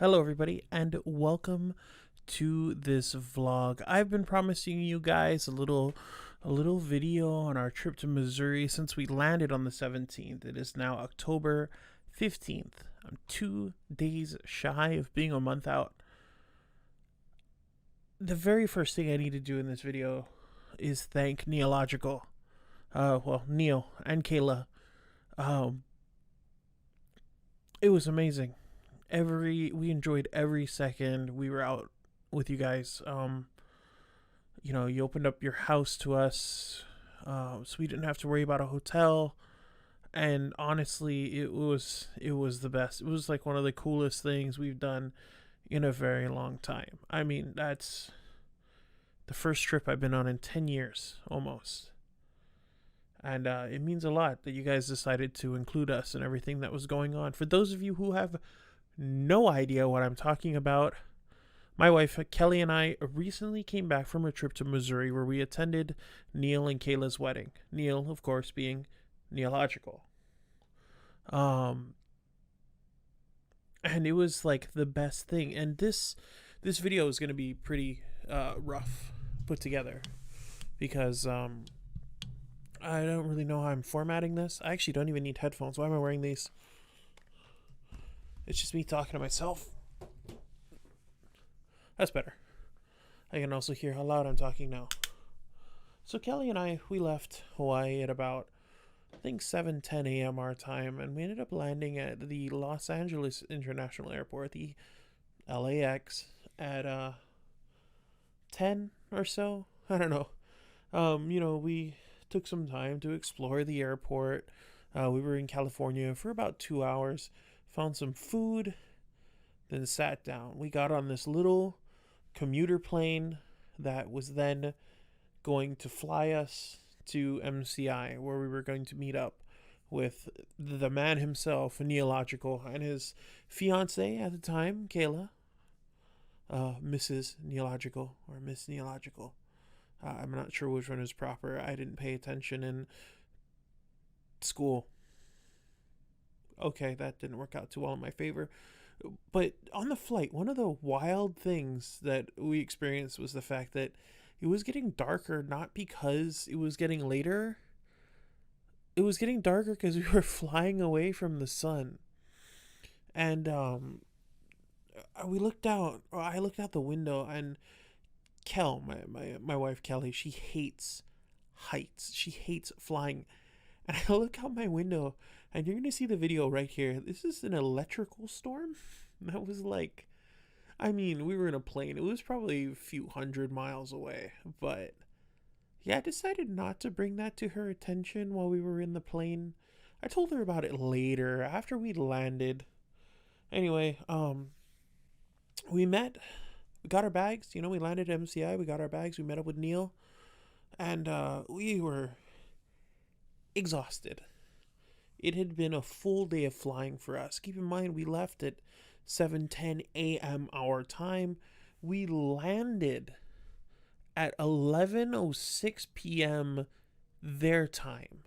Hello, everybody, and welcome to this vlog. I've been promising you guys a little video on our trip to Missouri since we landed on the 17th. It is now October 15th. I'm 2 days shy of being a month out. The very first thing I need to do in this video is thank Neilogical. Neil and Kayla. Um, it was amazing. We enjoyed every second we were out with you guys. You opened up your house to us, so we didn't have to worry about a hotel. And honestly, it was the best. It was like one of the coolest things we've done in a very long time. I mean, that's the first trip I've been on in 10 years almost. And it means a lot that you guys decided to include us in everything that was going on. For those of you who have no idea what I'm talking about, my wife Kelly and I recently came back from a trip to Missouri where we attended Neil and Kayla's wedding. Neil, of course, being Neilogical. Um, and it was like the best thing. And this video is going to be pretty rough put together because I don't really know how I'm formatting this. I actually don't even need headphones. Why am I wearing these? It's just me talking to myself. That's better. I can also hear how loud I'm talking now. So Kelly and I, we left Hawaii at about, I think 7:10 a.m. our time, and we ended up landing at the Los Angeles International Airport, the LAX, at 10 or so. I don't know. We took some time to explore the airport. We were in California for about 2 hours, found some food, then sat down. We got on this little commuter plane that was then going to fly us to MCI, where we were going to meet up with the man himself, Neilogical, and his fiance at the time, Kayla, Mrs. Neilogical or Miss Neilogical. I'm not sure which one is proper. I didn't pay attention in school. Okay, that didn't work out too well in my favor. But on the flight, one of the wild things that we experienced was the fact that it was getting darker, not because it was getting later. It was getting darker because we were flying away from the sun. And we looked out, or I looked out the window, and my wife Kelly, she hates heights. She hates flying. And I look out my window, and you're going to see the video right here. This is an electrical storm. That was like, I mean, we were in a plane. It was probably a few hundred miles away. But yeah, I decided not to bring that to her attention while we were in the plane. I told her about it later, after we landed. Anyway, we got our bags. We landed at MCI. We got our bags. We met up with Neil. And we were exhausted. It had been a full day of flying for us. Keep in mind, we left at 7:10 a.m. our time. We landed at 11:06 p.m. their time.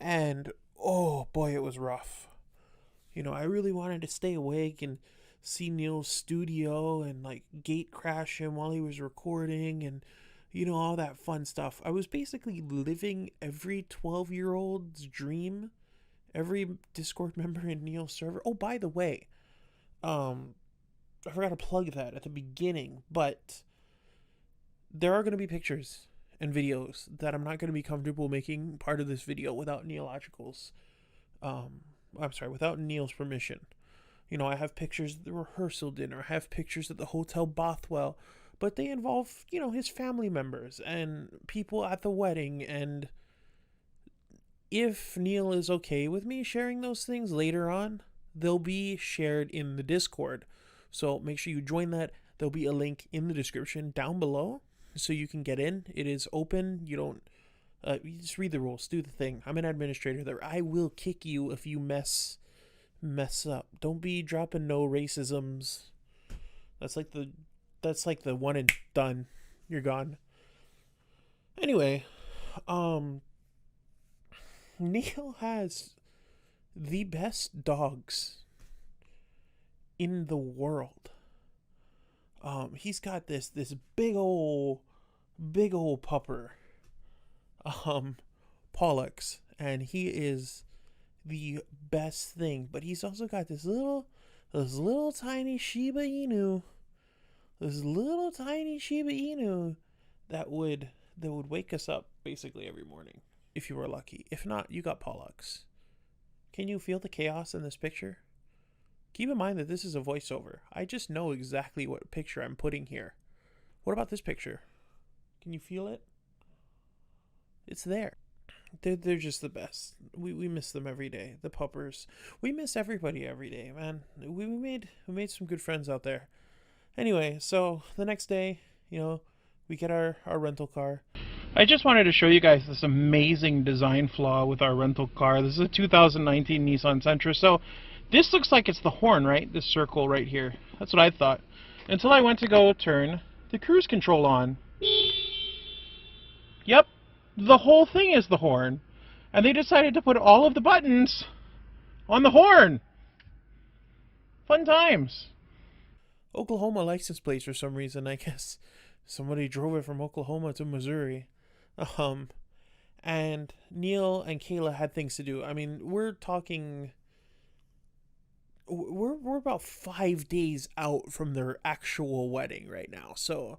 And oh boy, it was rough. I really wanted to stay awake and see Neil's studio and like gate crash him while he was recording and all that fun stuff. I was basically living every 12-year-old's dream, every Discord member in Neil's server. Oh, by the way, I forgot to plug that at the beginning, but there are going to be pictures and videos that I'm not going to be comfortable making part of this video without without Neil's permission. I have pictures at the rehearsal dinner. I have pictures at the Hotel Bothwell, but they involve, his family members and people at the wedding. And if Neil is okay with me sharing those things later on, they'll be shared in the Discord. So make sure you join that. There'll be a link in the description down below so you can get in. It is open. You just read the rules, do the thing. I'm an administrator there. I will kick you if you mess up. Don't be dropping no racisms. That's like the one and done. You're gone. Anyway, Neil has the best dogs in the world. He's got this big old pupper, Pollux, and he is the best thing. But he's also got this little tiny Shiba Inu, that would wake us up basically every morning if you were lucky. If not, you got Pollux. Can you feel the chaos in this picture? Keep in mind that this is a voiceover. I just know exactly what picture I'm putting here. What about this picture? Can you feel it? It's there. They're just the best. We miss them every day. The puppers. We miss everybody every day, man. We made some good friends out there. Anyway, so the next day, we get our rental car. I just wanted to show you guys this amazing design flaw with our rental car. This is a 2019 Nissan Sentra. So this looks like it's the horn, right? This circle right here. That's what I thought. Until I went to go turn the cruise control on. Yep, the whole thing is the horn. And they decided to put all of the buttons on the horn. Fun times. Oklahoma license plates for some reason, I guess. Somebody drove it from Oklahoma to Missouri. And Neil and Kayla had things to do. I mean, we're about 5 days out from their actual wedding right now. So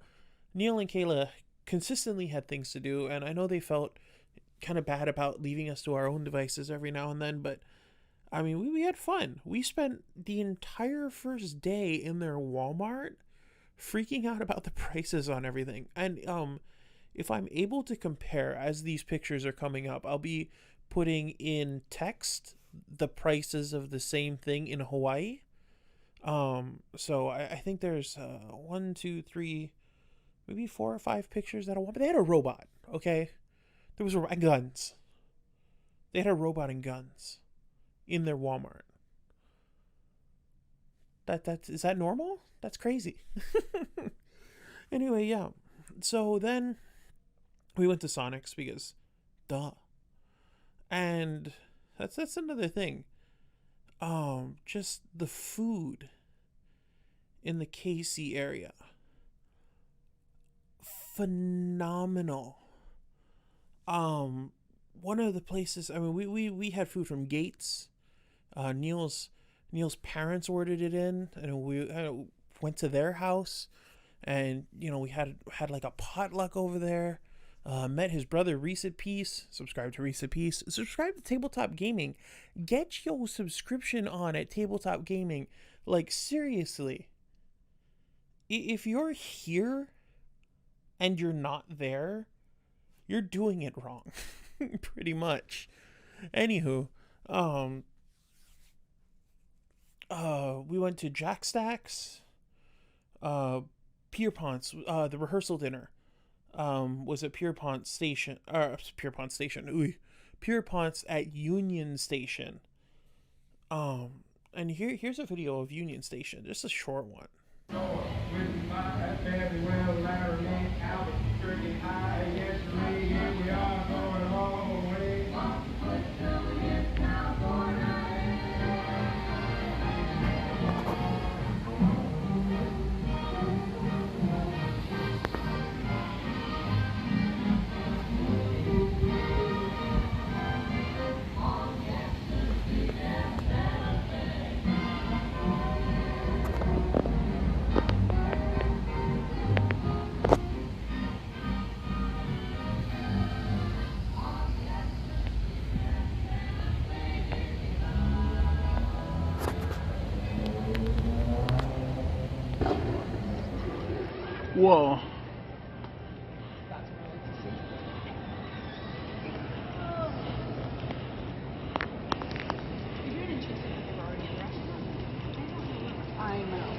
Neil and Kayla consistently had things to do, and I know they felt kind of bad about leaving us to our own devices every now and then, but I mean, we had fun. We spent the entire first day in their Walmart freaking out about the prices on everything. And if I'm able to compare as these pictures are coming up, I'll be putting in text the prices of the same thing in Hawaii. So I think there's 1, 2, 3, maybe 4 or 5 pictures that I want. But they had a robot, okay? There was guns. They had a robot and guns in their Walmart. Is that normal? That's crazy. Anyway, yeah. So then we went to Sonic's because duh. And that's another thing. Just the food in the KC area. Phenomenal. One of the places, I mean, we had food from Gates. Neil's parents ordered it in, and we went to their house, and we had like a potluck over there. Met his brother Reese Peace. Subscribe to Reese Peace. Subscribe to Tabletop Gaming. Get your subscription on at Tabletop Gaming. Like, seriously, if you're here and you're not there, you're doing it wrong. Pretty much. Anywho, we went to Jack Stacks, Pierpont's, the rehearsal dinner, was at Pierpont Station, Pierpont's at Union Station. And here's a video of Union Station, just a short one. Whoa. I know.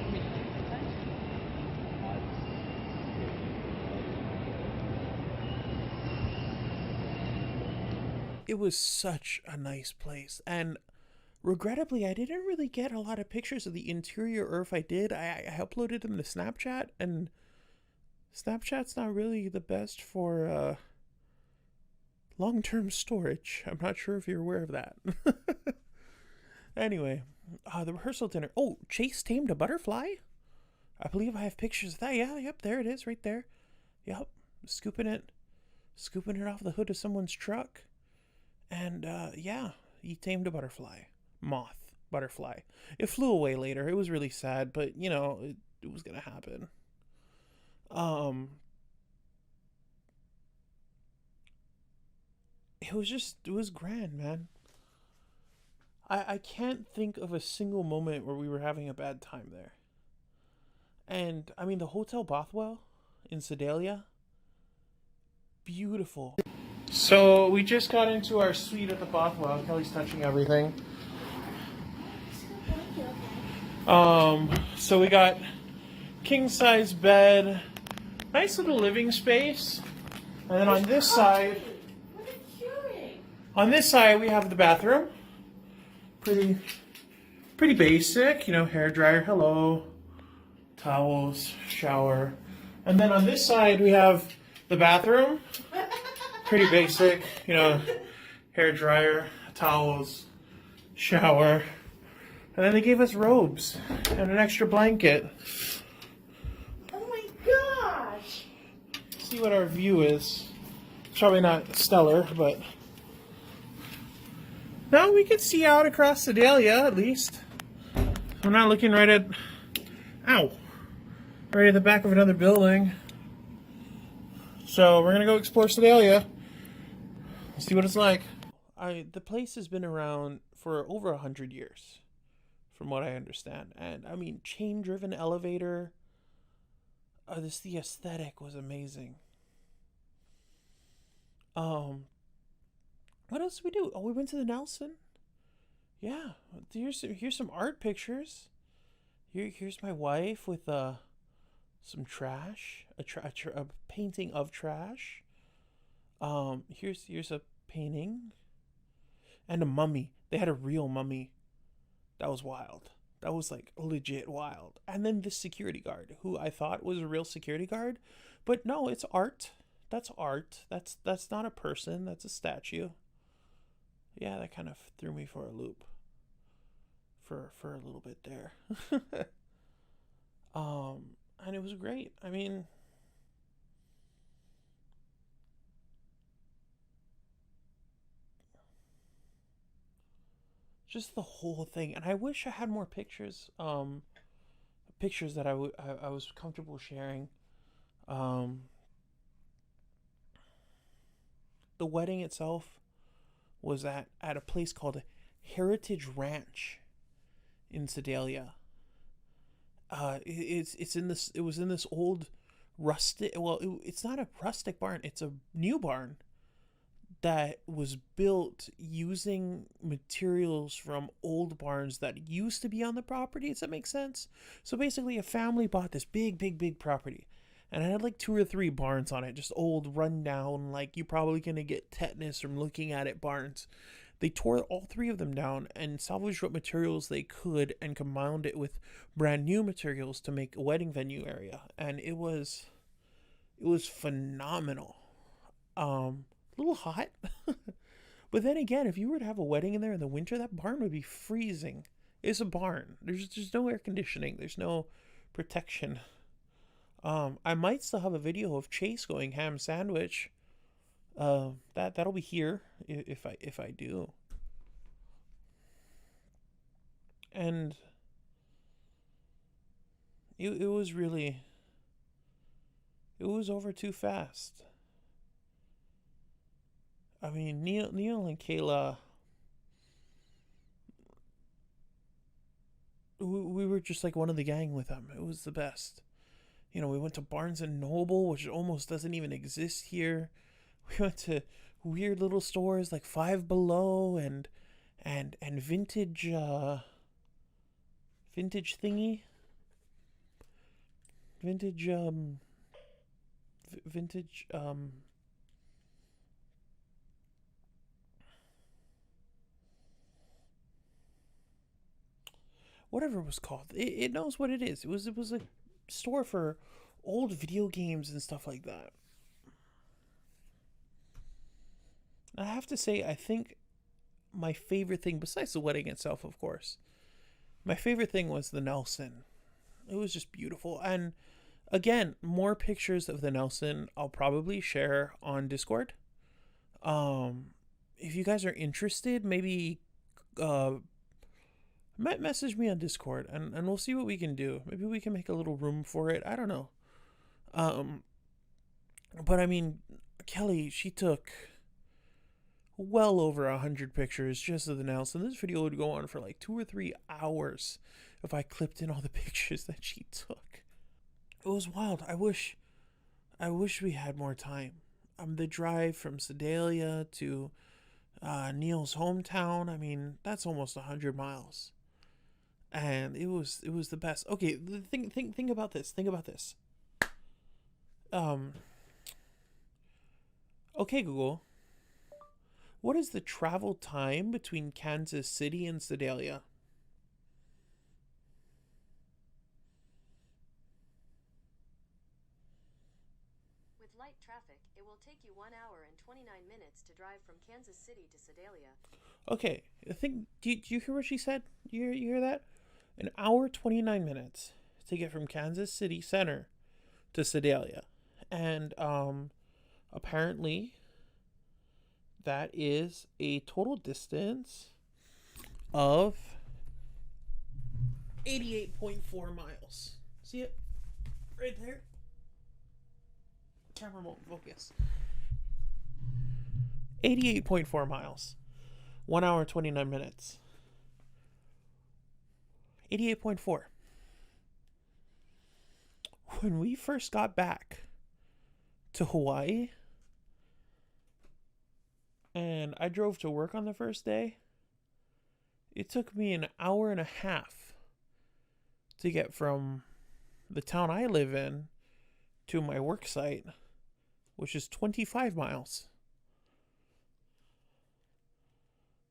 It was such a nice place, and regrettably, I didn't really get a lot of pictures of the interior, or if I did, I uploaded them to Snapchat, and Snapchat's not really the best for long-term storage. I'm not sure if you're aware of that. Anyway, The rehearsal dinner. Oh, Chase tamed a butterfly. I believe I have pictures of that. Yeah, yep, there it is, right there. Yep, scooping it off the hood of someone's truck, and yeah, he tamed a butterfly, moth, butterfly. It flew away later. It was really sad, but you know, it was gonna happen. Um, it was grand, man. I can't think of a single moment where we were having a bad time there. And I mean, the Hotel Bothwell in Sedalia, beautiful. So we just got into our suite at the Bothwell. Kelly's touching everything. So we got king size bed, nice little living space, and then on this side we have the bathroom. Pretty, pretty basic, you know, hair dryer, hello, towels, shower, and then on this side we have the bathroom. Pretty basic, you know, hair dryer, towels, shower. And then they gave us robes and an extra blanket. Oh my gosh! See what our view is. It's probably not stellar, but no, we can see out across Sedalia at least. We're not looking right at, ow, right at the back of another building. So we're gonna go explore Sedalia. See what it's like. The place has been around for over 100 years, from what I understand. And I mean, chain-driven elevator. The aesthetic was amazing. What else did we do? Oh, we went to the Nelson. Yeah, here's some art pictures. Here's my wife with some trash, a painting of trash. Here's a painting and a mummy. They had a real mummy. That was wild. That was like legit wild. And then this security guard, who I thought was a real security guard, but no, it's art. That's art. That's not a person. That's a statue. Yeah, that kind of threw me for a loop. For a little bit there. And it was great. I mean, just the whole thing. And I wish I had more pictures. Pictures that I was comfortable sharing. Um, the wedding itself was at a place called Heritage Ranch in Sedalia. It's in this. It was in this old rustic. Well, it's not a rustic barn. It's a new barn that was built using materials from old barns that used to be on the property. Does that make sense? So basically, a family bought this big property, and it had like 2 or 3 barns on it, just old, run down, like you're probably gonna get tetanus from looking at it barns. They tore all 3 of them down and salvaged what materials they could and combined it with brand new materials to make a wedding venue area, and it was phenomenal. A little hot, but then again, if you were to have a wedding in there in the winter, that barn would be freezing. It's a barn. There's no air conditioning. There's no protection. I might still have a video of Chase going ham sandwich. That'll be here if I do. And it was really, it was over too fast. I mean, Neil and Kayla, we were just like one of the gang with them. It was the best. You know, we went to Barnes and Noble, which almost doesn't even exist here. We went to weird little stores like Five Below and vintage vintage thingy, vintage vintage whatever it was called. It knows what it is. It was a store for old video games and stuff like that. I have to say, I think my favorite thing, besides the wedding itself, of course, My favorite thing was the Nelson. It was just beautiful. And again, more pictures of the Nelson I'll probably share on Discord. Um, if you guys are interested, maybe uh, message me on Discord, and we'll see what we can do. Maybe we can make a little room for it. I don't know. Um, but I mean, Kelly, she took well over 100 pictures just of the Nelson. This video would go on for like 2 or 3 hours if I clipped in all the pictures that she took. It was wild. I wish we had more time. The drive from Sedalia to Neil's hometown. I mean, that's almost 100 miles, and it was the best. Okay, think about this. Think about this. Um. Okay, Google. What is the travel time between Kansas City and Sedalia? With light traffic, it will take you 1 hour and 29 minutes to drive from Kansas City to Sedalia. Okay, I think. Do you hear what she said? You hear that? An hour 29 minutes to get from Kansas City Center to Sedalia, and apparently that is a total distance of 88.4 miles. See it right there? Camera won't focus. 88.4 miles. 1 hour 29 minutes. 88.4. When we first got back to Hawaii and I drove to work on the first day, it took me an hour and a half to get from the town I live in to my work site, which is 25 miles.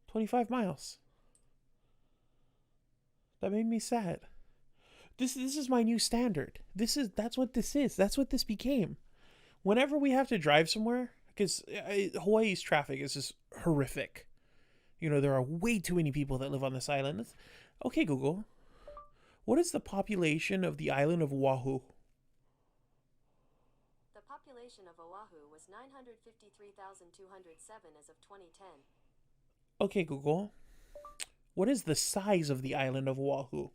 25 miles. That made me sad. This is my new standard. That's what this is. That's what this became. Whenever we have to drive somewhere, because Hawaii's traffic is just horrific. You know, there are way too many people that live on this island. Okay, Google. What is the population of the island of Oahu? The population of Oahu was 953,207 as of 2010. Okay, Google. What is the size of the island of Oahu?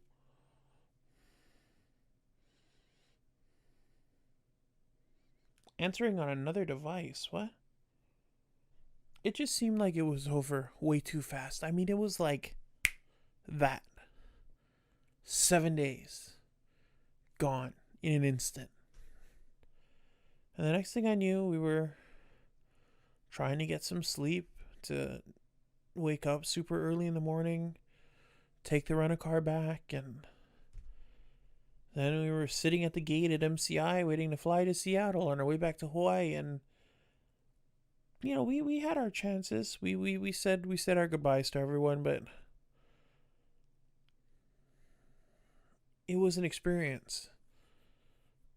Answering on another device. What? It just seemed like it was over way too fast. I mean, it was like that. 7 days. Gone in an instant. And the next thing I knew, we were trying to get some sleep to wake up super early in the morning, take the rent-a-car back, and then we were sitting at the gate at MCI waiting to fly to Seattle on our way back to Hawaii. And you know, we had our chances. We said our goodbyes to everyone, but it was an experience.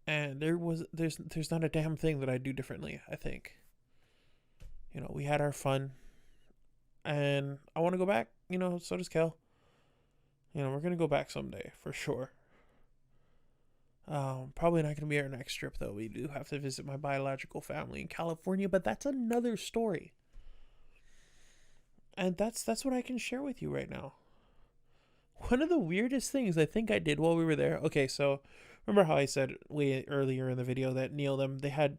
And there's not a damn thing that I'd do differently, I think. You know, we had our fun. And I want to go back, you know, so does Kel. You know, we're going to go back someday, for sure. Probably not going to be our next trip, though. We do have to visit my biological family in California, but that's another story. And that's what I can share with you right now. One of the weirdest things I think I did while we were there. Okay, so remember how I said way earlier in the video that Neil they had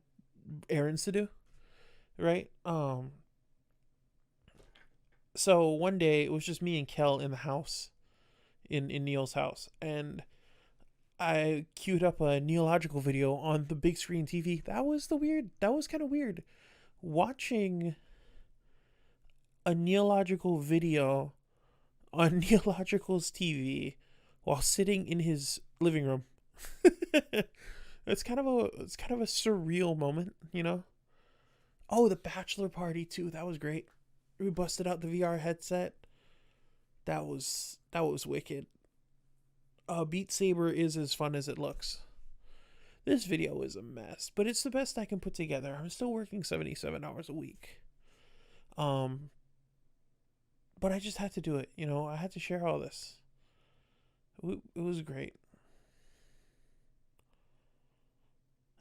errands to do, right? So one day it was just me and Kel in the house, in Neil's house, and I queued up a Neilogical video on the big screen TV. That was kind of weird. Watching a Neilogical video on Neilogical's TV while sitting in his living room. It's kind of a surreal moment, you know? Oh, the bachelor party too. That was great. We busted out the VR headset. That was wicked. Beat Saber is as fun as it looks. This video is a mess, but it's the best I can put together. I'm still working 77 hours a week. But I just had to do it, you know. I had to share all this. It was great.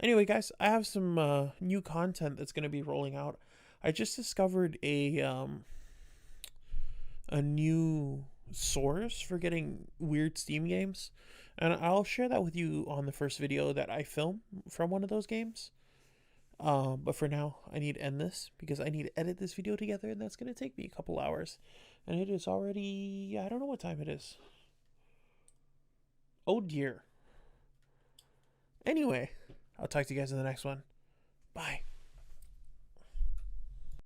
Anyway, guys, I have some new content that's going to be rolling out. I just discovered a new source for getting weird Steam games, and I'll share that with you on the first video that I film from one of those games. But for now, I need to end this because I need to edit this video together, and that's going to take me a couple hours. And it is already, I don't know what time it is. Oh dear. Anyway, I'll talk to you guys in the next one. Bye.